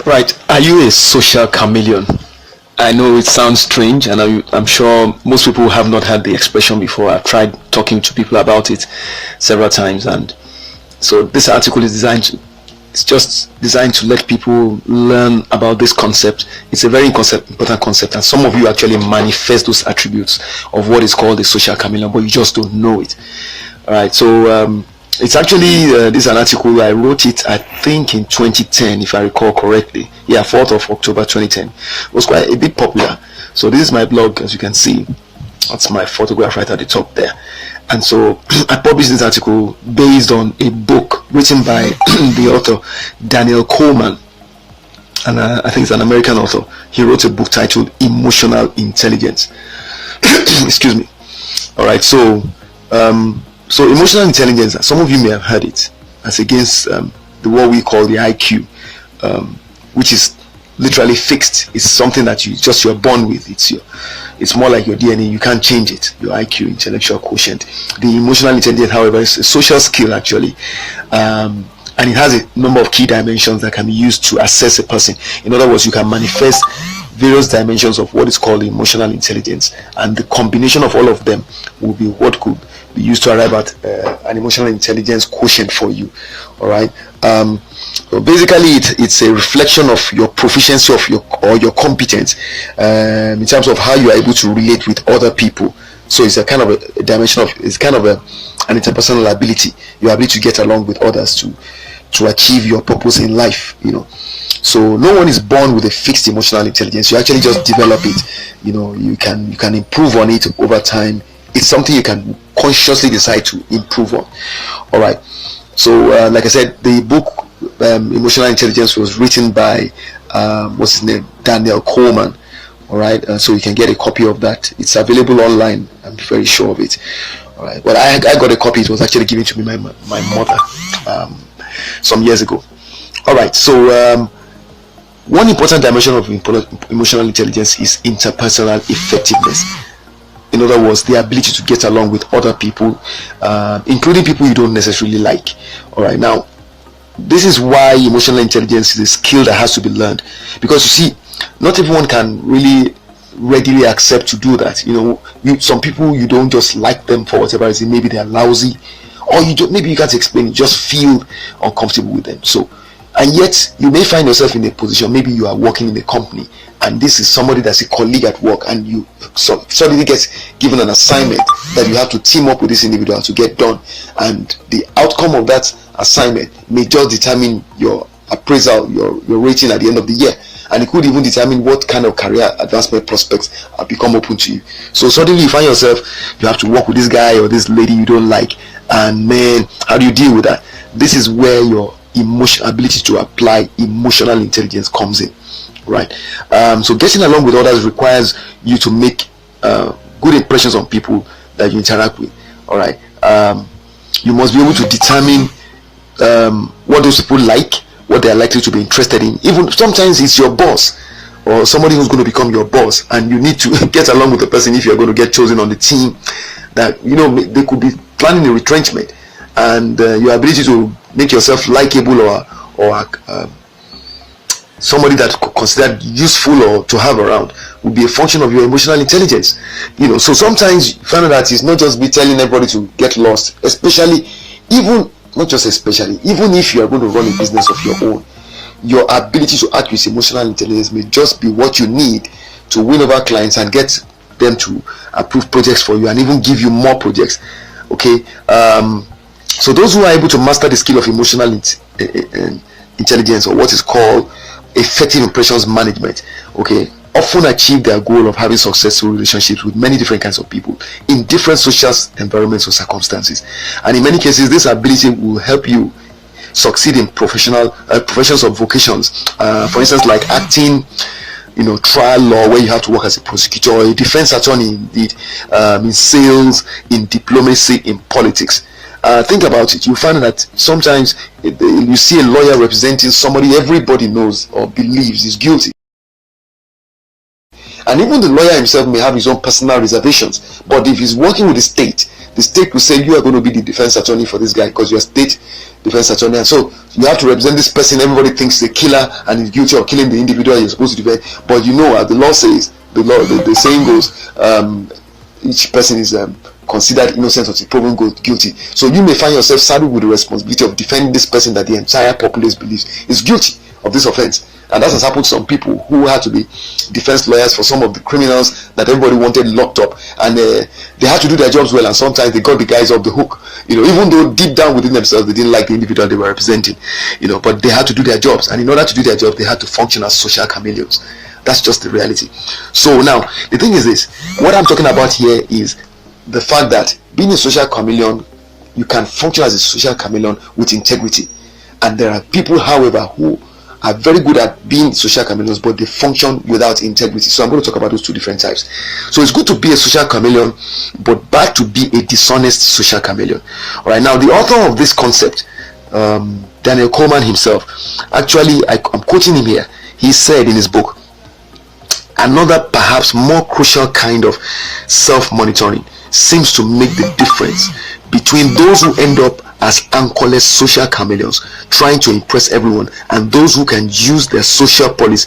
Right. Are you a social chameleon? I know it sounds strange, and I'm sure most people have not had the expression before. I've tried talking to people about it several times, and so this article is it's just designed to let people learn about this concept. It's a very important concept, and some of you actually manifest those attributes of what is called a social chameleon, but you just don't know it. All right. So it's actually this is an article I wrote it, I think, in 2010, if I recall correctly. Yeah, 4th of October 2010. It was quite a bit popular. So this is my blog, as you can see. That's my photograph right at the top there. And so I published this article based on a book written by the author Daniel Coleman, and I think it's an American author. He wrote a book titled Emotional Intelligence. Excuse me. All right. So emotional intelligence, some of you may have heard it, as against the what we call the IQ, which is literally fixed. It's something that you're born with. It's more like your DNA. You can't change it. Your IQ, intellectual quotient. The emotional intelligence, however, is a social skill actually, and it has a number of key dimensions that can be used to assess a person. In other words, you can manifest various dimensions of what is called emotional intelligence, and the combination of all of them will be what could be used to arrive at an emotional intelligence quotient for you. All right. So basically, it's a reflection of your proficiency or your competence in terms of how you are able to relate with other people. So it's a kind of a dimension of an interpersonal ability, your ability to get along with others to achieve your purpose in life. So no one is born with a fixed emotional intelligence. You actually just develop it. You can improve on it over time. It's something you can consciously decide to improve on. All right. So like I said, the book Emotional Intelligence was written by what's his name, Daniel Coleman. All right. So you can get a copy of that. It's available online. I'm very sure of it. All right. Well, I got a copy. It was actually given to me by my mother some years ago. All right. So one important dimension of emotional intelligence is interpersonal effectiveness. In other words, the ability to get along with other people, including people you don't necessarily like. All right. Now, this is why emotional intelligence is a skill that has to be learned, because you see, not everyone can really readily accept to do that. Some people, you don't just like them for whatever reason. Maybe they are lousy, or maybe you can't explain. You just feel uncomfortable with them. So, and yet you may find yourself in a position. Maybe you are working in a company, and this is somebody that's a colleague at work, and you suddenly get given an assignment that you have to team up with this individual to get done, and the outcome of that assignment may just determine your appraisal, your rating at the end of the year, and it could even determine what kind of career advancement prospects become open to you. So suddenly you find yourself, you have to work with this guy or this lady you don't like, and man, how do you deal with that? This is where your ability to apply emotional intelligence comes in. Right. So getting along with others requires you to make good impressions on people that you interact with. All right. You must be able to determine what those people like, what they are likely to be interested in. Even sometimes it's your boss or somebody who's going to become your boss, and you need to get along with the person if you're going to get chosen on the team. That they could be planning a retrenchment, and your ability to make yourself likable or somebody that considered useful or to have around will be a function of your emotional intelligence. So sometimes you find out that it's not just be telling everybody to get lost, even if you are going to run a business of your own. Your ability to act with emotional intelligence may just be what you need to win over clients and get them to approve projects for you and even give you more projects. Okay. So those who are able to master the skill of emotional intelligence, or what is called effective impressions management, okay, often achieve their goal of having successful relationships with many different kinds of people in different social environments or circumstances. And in many cases, this ability will help you succeed in professions or vocations. For instance, like acting, trial law, where you have to work as a prosecutor, or a defense attorney, indeed, in sales, in diplomacy, in politics. Think about it. You find that sometimes you see a lawyer representing somebody everybody knows or believes is guilty, And even the lawyer himself may have his own personal reservations. But if he's working with the state will say, you are going to be the defense attorney for this guy because you're state defense attorney, and so you have to represent this person. Everybody thinks he's a killer and he's guilty of killing the individual you're supposed to defend. But you know, as the law says, the saying goes, each person is considered innocent until proven guilty. So you may find yourself saddled with the responsibility of defending this person that the entire populace believes is guilty of this offense. And that has happened to some people who had to be defense lawyers for some of the criminals that everybody wanted locked up, and they had to do their jobs well, and sometimes they got the guys off the hook, even though deep down within themselves they didn't like the individual they were representing, but they had to do their jobs, and in order to do their job they had to function as social chameleons. That's just the reality. So now the thing is this, what I'm talking about here is the fact that being a social chameleon, you can function as a social chameleon with integrity. And there are people, however, who are very good at being social chameleons, but they function without integrity. So I'm going to talk about those two different types. So it's good to be a social chameleon, but bad to be a dishonest social chameleon. All right, now the author of this concept, Daniel Coleman himself, actually, I'm quoting him here. He said in his book, another perhaps more crucial kind of self-monitoring seems to make the difference between those who end up as anchorless social chameleons trying to impress everyone, and those who can use their social polish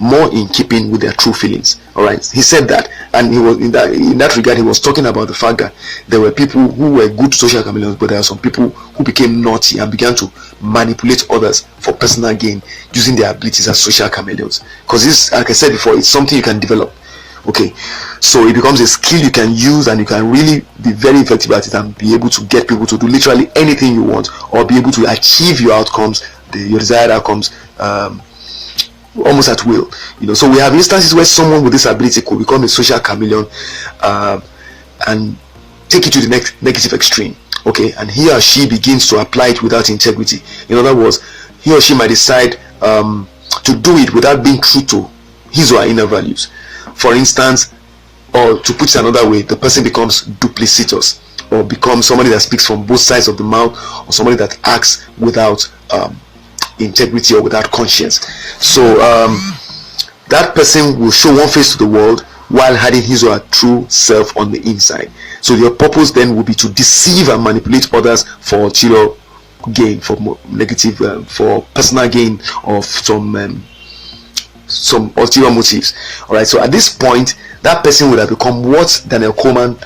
more in keeping with their true feelings. All right, he said that, and he was in that regard, he was talking about the fact that there were people who were good social chameleons, but there are some people who became naughty and began to manipulate others for personal gain using their abilities as social chameleons. Because this, like I said before, it's something you can develop. Okay, so it becomes a skill you can use, and you can really be very effective at it and be able to get people to do literally anything you want, or be able to achieve your outcomes, your desired outcomes, almost at will. So we have instances where someone with this ability could become a social chameleon and take it to the next negative extreme. Okay, and he or she begins to apply it without integrity. In other words, he or she might decide to do it without being true to his or her inner values. For instance, or to put it another way, the person becomes duplicitous, or becomes somebody that speaks from both sides of the mouth, or somebody that acts without integrity or without conscience. So that person will show one face to the world while hiding his or her true self on the inside. So your purpose then will be to deceive and manipulate others for ulterior gain, for negative, for personal gain of some ulterior motives. All right, so at this point that person would have become what Daniel Coleman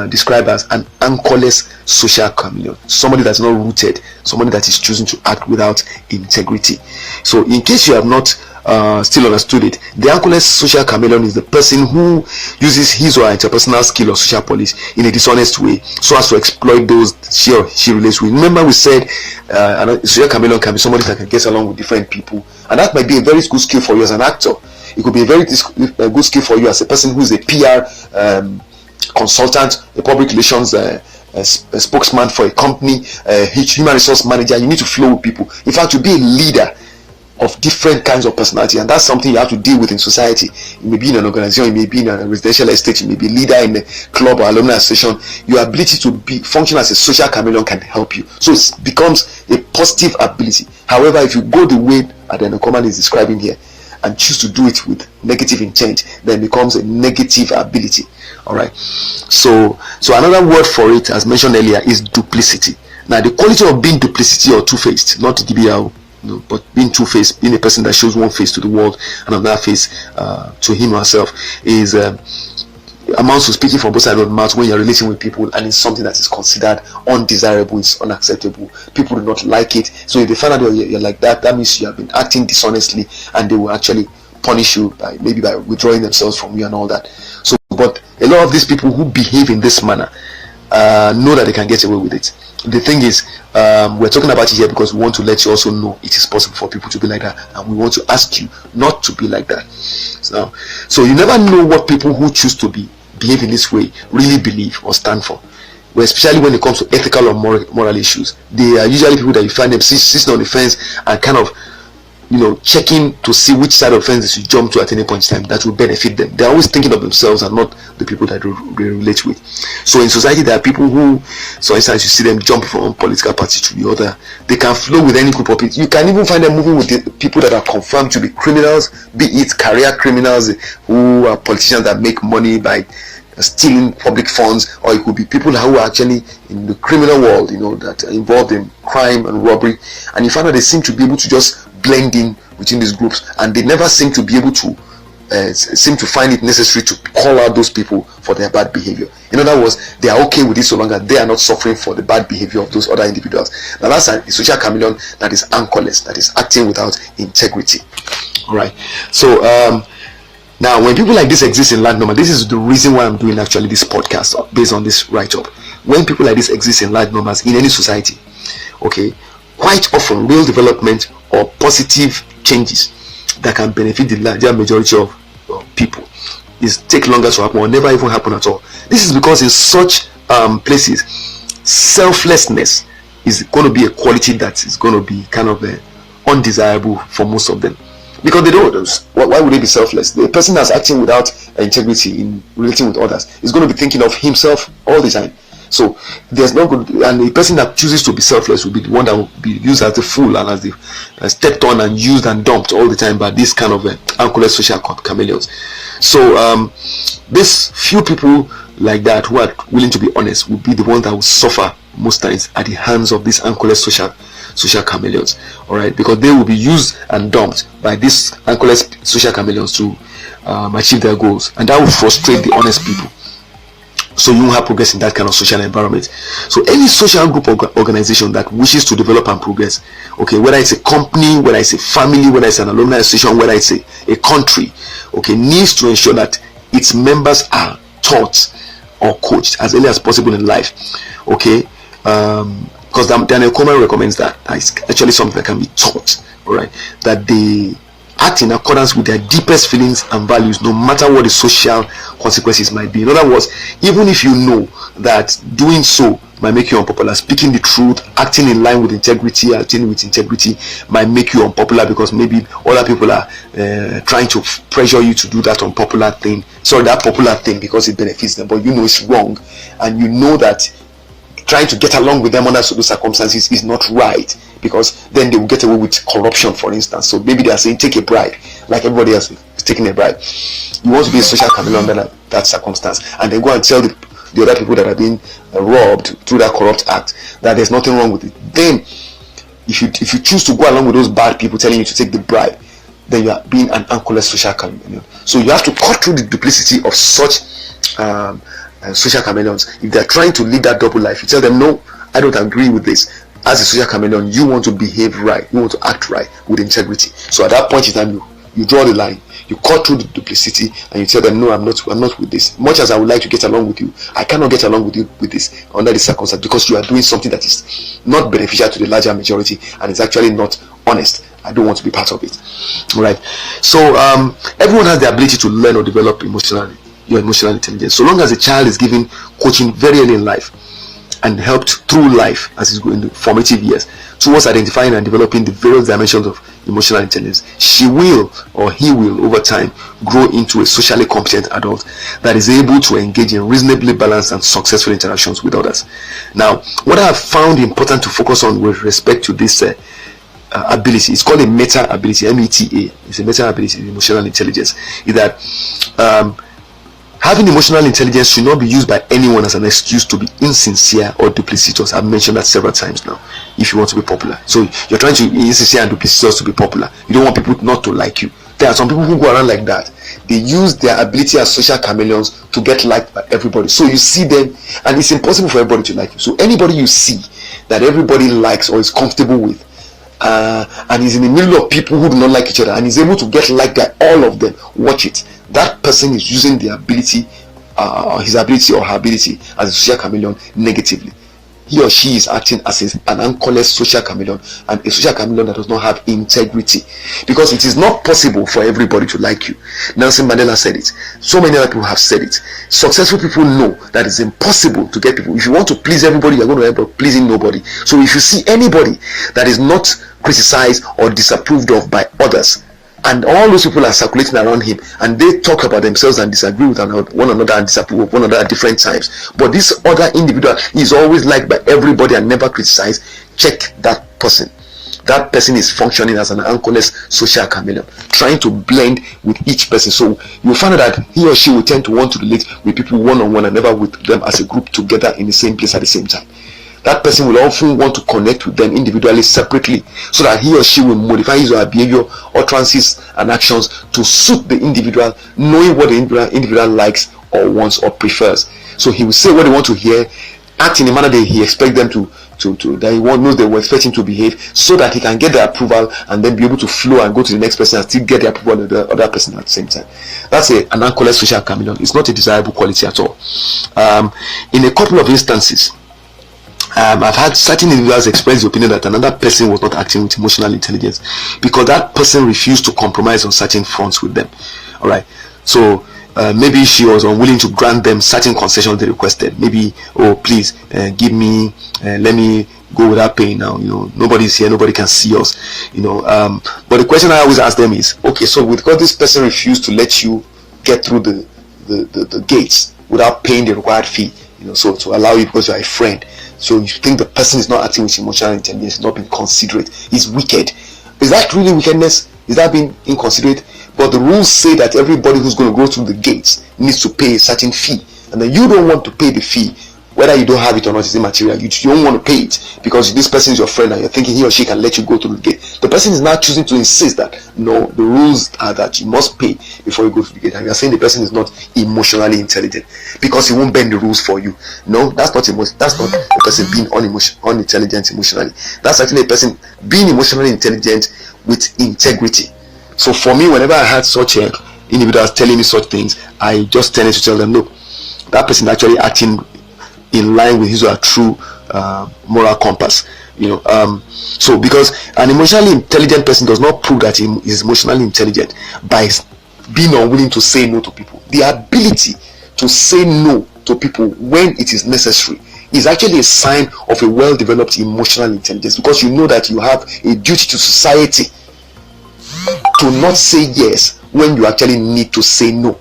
described as an anchorless social chameleon, somebody that's not rooted, somebody that is choosing to act without integrity. So in case you have not still understood it, the anchorless social chameleon is the person who uses his or her interpersonal skill or social polish in a dishonest way so as to exploit those she or she relates with. Remember we said a social chameleon can be somebody that can get along with different people, and that might be a very good skill for you as an actor. It could be a very good skill for you as a person who is a PR consultant, a public relations a spokesman for a company, a human resource manager. You need to flow with people. In fact, to be a leader of different kinds of personality, and that's something you have to deal with in society. You may be in an organization, you may be in a residential estate, you may be a leader in a club or alumni association. Your ability to function as a social chameleon can help you. So it becomes a positive ability. However, if you go the way Daniel Coleman is describing here and choose to do it with negative intent, then it becomes a negative ability. All right, so another word for it, as mentioned earlier, is duplicity. Now the quality of being duplicity or two-faced, not DBL, but being two-faced, being a person that shows one face to the world and another face to him or herself, is amounts to speaking from both sides of the mouth when you're relating with people, and it's something that is considered undesirable, it's unacceptable. People do not like it. So if they find out you're like that, that means you have been acting dishonestly, and they will actually punish you by withdrawing themselves from you and all that. So, but a lot of these people who behave in this manner know that they can get away with it. The thing is, we're talking about it here because we want to let you also know it is possible for people to be like that, and we want to ask you not to be like that. So you never know what people who choose to behave in this way really believe or stand for. Well, especially when it comes to ethical or moral issues, they are usually people that you find them sitting on the fence and kind of checking to see which side of the fence you jump to at any point in time that will benefit them. They're always thinking of themselves and not the people that they relate with. So in society, there are people who, for instance, you see them jump from one political party to the other. They can flow with any group of people. You can even find them moving with the people that are confirmed to be criminals, be it career criminals who are politicians that make money by stealing public funds, or it could be people who are actually in the criminal world, that are involved in crime and robbery, and you find that they seem to be able to just blend in within these groups, and they never seem to be able to find it necessary to call out those people for their bad behavior. In other words, they are okay with it so long as they are not suffering for the bad behavior of those other individuals. Now that's a social chameleon that is anchorless, that is acting without integrity. All right. So now, when people like this exist in large number, this is the reason why I'm doing actually this podcast based on this write-up. When people like this exist in large numbers in any society, okay, quite often real development or positive changes that can benefit the larger majority of people take longer to happen or never even happen at all. This is because in such places, selflessness is going to be a quality that is going to be kind of undesirable for most of them. Because they don't. Why would they be selfless? The person that's acting without integrity in relating with others is going to be thinking of himself all the time. So there's no good, and the person that chooses to be selfless will be the one that will be used as the fool and as the stepped on and used and dumped all the time by this kind of anchorless social chameleons. So these few people like that who are willing to be honest will be the ones that will suffer most times at the hands of these anchorless social chameleons. All right, because they will be used and dumped by these anchorless social chameleons to achieve their goals, and that will frustrate the honest people. So you won't have progress in that kind of social environment. So any social group or organization that wishes to develop and progress, okay, whether it's a company, whether it's a family, whether it's an alumni association, whether it's a country, okay, needs to ensure that its members are taught or coached as early as possible in life, okay, because Daniel Coleman recommends that. It's actually something that can be taught, all right, that they act in accordance with their deepest feelings and values, no matter what the social consequences might be. In other words, even if you know that doing so might make you unpopular, speaking the truth, acting in line with integrity, acting with integrity might make you unpopular because maybe other people are trying to pressure you to do that unpopular thing, that popular thing, because it benefits them, but you know it's wrong, and you know that trying to get along with them under certain circumstances is not right, because then they will get away with corruption, for instance. So maybe they are saying take a bribe, like everybody else is taking a bribe. You want to be a social chameleon under that circumstance, and then go and tell the other people that are being robbed through that corrupt act that there's nothing wrong with it. Then if you choose to go along with those bad people telling you to take the bribe, then you are being an anchorless social chameleon. So you have to cut through the duplicity of such social chameleons. If they're trying to live that double life, you tell them, no, I don't agree with this. As a social chameleon, you want to behave right, you want to act right with integrity. So at that point in time, you draw the line, you cut through the duplicity, and you tell them, no, I'm not with this. Much as I would like to get along with you, I cannot get along with you with this under this circumstance, because you are doing something that is not beneficial to the larger majority and it's actually not honest. I don't want to be part of it. All right. So everyone has the ability to learn or develop your emotional intelligence, so long as a child is given coaching very early in life and helped through life as he's going in the formative years towards identifying and developing the various dimensions of emotional intelligence. She will, or he will, over time grow into a socially competent adult that is able to engage in reasonably balanced and successful interactions with others. Now, what I have found important to focus on with respect to this ability, it's called a meta ability, META. It's a meta ability, emotional intelligence, is that having emotional intelligence should not be used by anyone as an excuse to be insincere or duplicitous. I've mentioned that several times now. If you want to be popular, so you're trying to be insincere and duplicitous to be popular. You don't want people not to like you. There are some people who go around like that. They use their ability as social chameleons to get liked by everybody. So you see them, and it's impossible for everybody to like you. So anybody you see that everybody likes or is comfortable with, and is in the middle of people who do not like each other, and is able to get liked by all of them, watch it. That person is using the ability, his ability or her ability as a social chameleon negatively. he or she is acting as an anchorless social chameleon, and a social chameleon that does not have integrity. Because it is not possible for everybody to like you. Nelson Mandela said it. So many other people have said it. Successful people know that it's impossible to get people. If you want to please everybody, you're going to end up pleasing nobody. So if you see anybody that is not criticized or disapproved of by others, and all those people are circulating around him, and they talk about themselves and disagree with one another and disapprove of one another at different times, but this other individual is always liked by everybody and never criticized, check that person. That person is functioning as an anchorless social chameleon, trying to blend with each person. So you'll find out that he or she will tend to want to relate with people one-on-one and never with them as a group together in the same place at the same time. That person will often want to connect with them individually, separately, so that he or she will modify his or her behavior, utterances, and actions to suit the individual, knowing what the individual likes or wants or prefers. So he will say what they want to hear, act in a manner that he expects them to that he knows they will expect him to behave, so that he can get their approval and then be able to flow and go to the next person and still get the approval of the other person at the same time. That's an anchorless social chameleon. It's not a desirable quality at all. In a couple of instances, I've had certain individuals express the opinion that another person was not acting with emotional intelligence because that person refused to compromise on certain fronts with them. All right, so maybe she was unwilling to grant them certain concessions they requested. Maybe, oh please, give me, let me go without paying now. Nobody's here, nobody can see us. But the question I always ask them is, okay, so because this person refused to let you get through the gates without paying the required fee, so to allow you because you're a friend. So you think the person is not acting with emotional intelligence, not being considerate, is wicked. Is that really wickedness? Is that being inconsiderate? But the rules say that everybody who's going to go through the gates needs to pay a certain fee, and then you don't want to pay the fee. Whether you don't have it or not is immaterial. You don't want to pay it because this person is your friend and you're thinking he or she can let you go through the gate. The person is now choosing to insist that no, the rules are that you must pay before you go through the gate, and you're saying the person is not emotionally intelligent because he won't bend the rules for you. No, that's not a person being unintelligent emotionally. That's actually a person being emotionally intelligent with integrity. So for me, whenever I had such individuals telling me such things, I just tended to tell them, look, that person is actually acting in line with his or her true moral compass. So because an emotionally intelligent person does not prove that he is emotionally intelligent by being unwilling to say no to people. The ability to say no to people when it is necessary is actually a sign of a well-developed emotional intelligence, because you know that you have a duty to society to not say yes when you actually need to say no.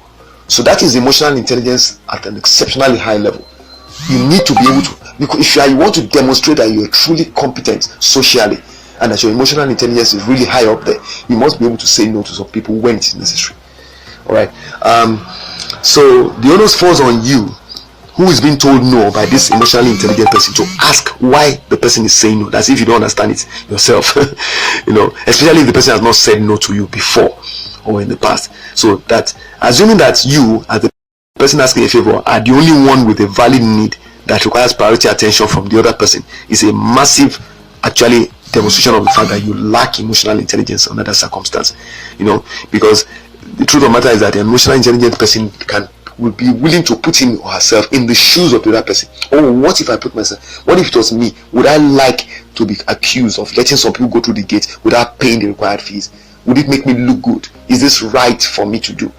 So that is emotional intelligence at an exceptionally high level. You need to be able to, because if you want to demonstrate that you're truly competent socially and that your emotional intelligence is really high up there, you must be able to say no to some people when it is necessary. All right. So the onus falls on you, who is being told no by this emotionally intelligent person, to ask why the person is saying no. That's if you don't understand it yourself. Especially if the person has not said no to you before or in the past. So that, assuming that you, as the person asking a favor, are the only one with a valid need that requires priority attention from the other person, is a massive, actually, demonstration of the fact that you lack emotional intelligence under that circumstance. Because the truth of the matter is that the emotional intelligent person will be willing to put him or herself in the shoes of the other person. Oh, what if I put myself? What if it was me? Would I like to be accused of letting some people go through the gate without paying the required fees? Would it make me look good? Is this right for me to do?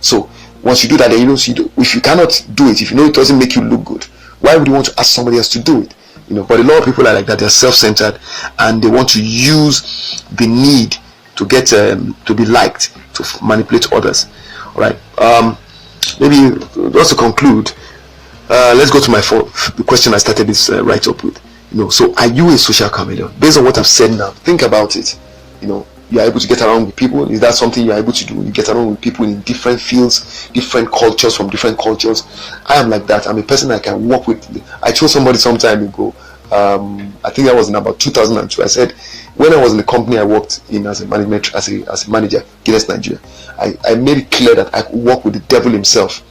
So once you do that, then if you cannot do it, if you know it doesn't make you look good, why would you want to ask somebody else to do it? But a lot of people are like that. They're self-centered and they want to use the need to get to be liked to manipulate others. All right. Maybe just to conclude, let's go to the question I started this write-up with. So are you a social chameleon? Based on what I've said now, think about it. You are able to get around with people. Is that something you are able to do? You get around with people in different fields, different cultures, from different cultures. I am like that. I'm a person I can work with. I told somebody some time ago, I think that was in about 2002. I said, when I was in the company I worked in as a manager, Guinness Nigeria, I made it clear that I could work with the devil himself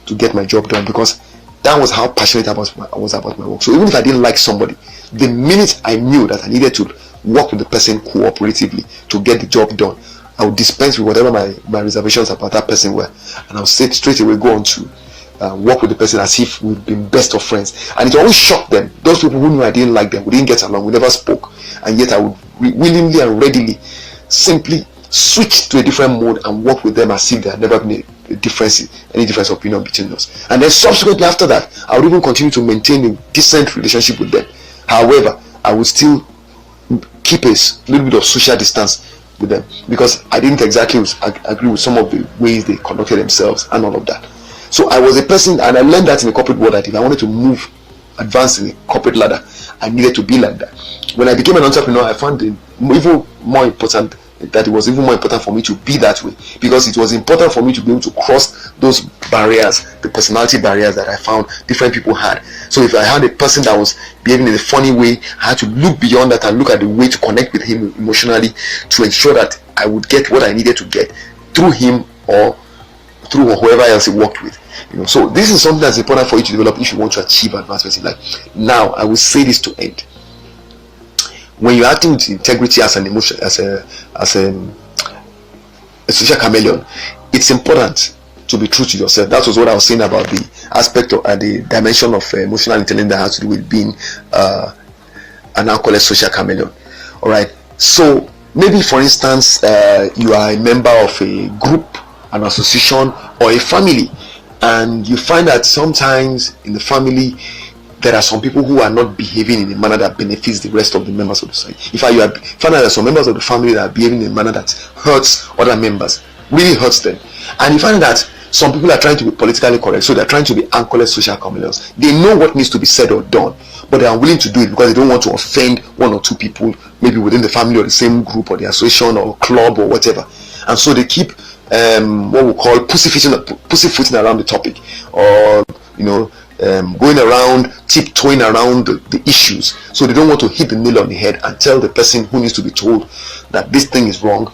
to get my job done, because that was how passionate I was about my work. So even if I didn't like somebody, the minute I knew that I needed to work with the person cooperatively to get the job done, I would dispense with whatever my reservations about that person were, and I would straight away go on to work with the person as if we've been best of friends. And it always shocked them. Those people who knew I didn't like them, we didn't get along, we never spoke, and yet I would willingly and readily simply switch to a different mode and work with them as if there had never been any difference of opinion between us. And then subsequently after that, I would even continue to maintain a decent relationship with them. However, I would still keep a little bit of social distance with them, because I didn't exactly agree with some of the ways they conducted themselves and all of that. So I was a person, and I learned that in the corporate world, that if I wanted to advance in the corporate ladder, I needed to be like that. When I became an entrepreneur, I found it even more important, that it was even more important for me to be that way, because it was important for me to be able to cross those barriers, the personality barriers that I found different people had. So if I had a person that was behaving in a funny way, I had to look beyond that and look at the way to connect with him emotionally to ensure that I would get what I needed to get through him or through whoever else he worked with. So this is something that's important for you to develop if you want to achieve advancement in life. Now, I will say this to end. When you're acting with integrity as an emotion, as a social chameleon, it's important to be true to yourself. That was what I was saying about the aspect of the dimension of emotional intelligence that has to do with being an alcoholic social chameleon. All right. So maybe, for instance, you are a member of a group, an association, or a family, and you find that sometimes in the family there are some people who are not behaving in a manner that benefits the rest of the members of the society. In fact, you find that there are some members of the family that are behaving in a manner that hurts other members, really hurts them. And you find that some people are trying to be politically correct, so they're trying to be anchored social chameleons. They know what needs to be said or done, but they are willing to do it because they don't want to offend one or two people, maybe within the family or the same group or the association or club or whatever. And so they keep what we call pussyfooting around the topic, or going around, tiptoeing around the issues. So they don't want to hit the nail on the head and tell the person who needs to be told that this thing is wrong.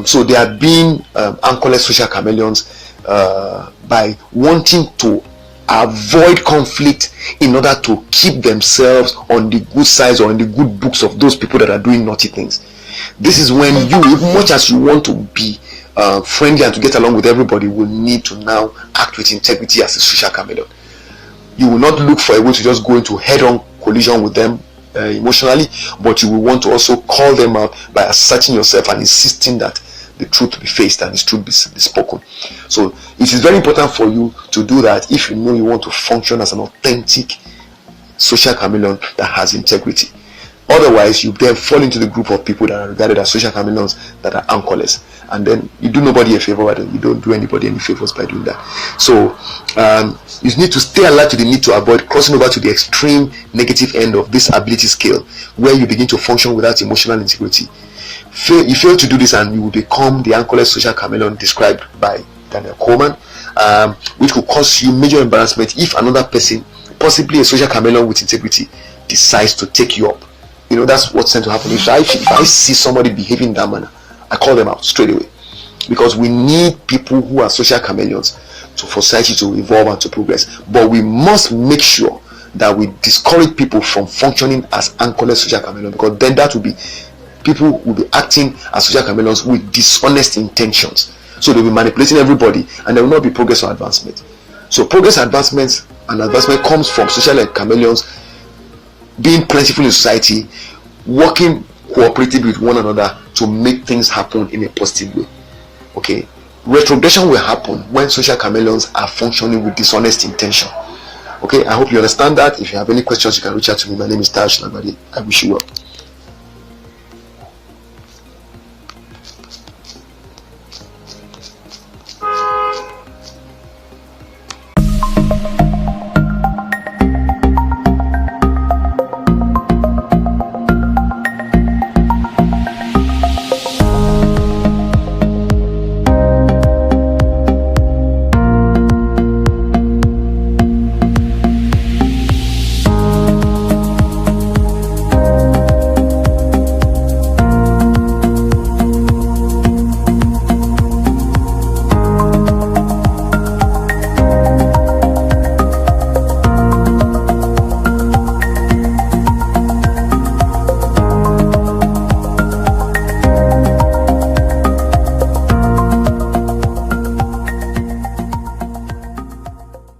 So they are being anchorless social chameleons by wanting to avoid conflict in order to keep themselves on the good sides or in the good books of those people that are doing naughty things. This is when you, as much as you want to be friendly and to get along with everybody, will need to now act with integrity as a social chameleon. You will not look for a way to just go into head-on collision with them emotionally, but you will want to also call them out by asserting yourself and insisting that the truth be faced and the truth be spoken. So it is very important for you to do that if you know you want to function as an authentic social chameleon that has integrity. Otherwise, you then fall into the group of people that are regarded as social chameleons that are anchorless, and then you do nobody a favor, you don't do anybody any favors by doing that. So you need to stay alert to the need to avoid crossing over to the extreme negative end of this ability scale, where you begin to function without emotional integrity. You fail to do this and you will become the anchorless social chameleon described by Daniel Coleman, which could cause you major embarrassment if another person, possibly a social chameleon with integrity, decides to take you up. That's what's tends to happen. If I see somebody behaving in that manner, I call them out straight away, because we need people who are social chameleons for society to evolve and to progress. But we must make sure that we discourage people from functioning as anchorless social chameleons, because then that will be people will be acting as social chameleons with dishonest intentions. So they'll be manipulating everybody, and there will not be progress or advancement. So progress, advancement comes from social chameleons being plentiful in society, working cooperatively with one another to make things happen in a positive way. Okay, retrogression will happen when social chameleons are functioning with dishonest intention. Okay, I hope you understand that. If you have any questions, you can reach out to me. My name is Solagbade. I wish you well.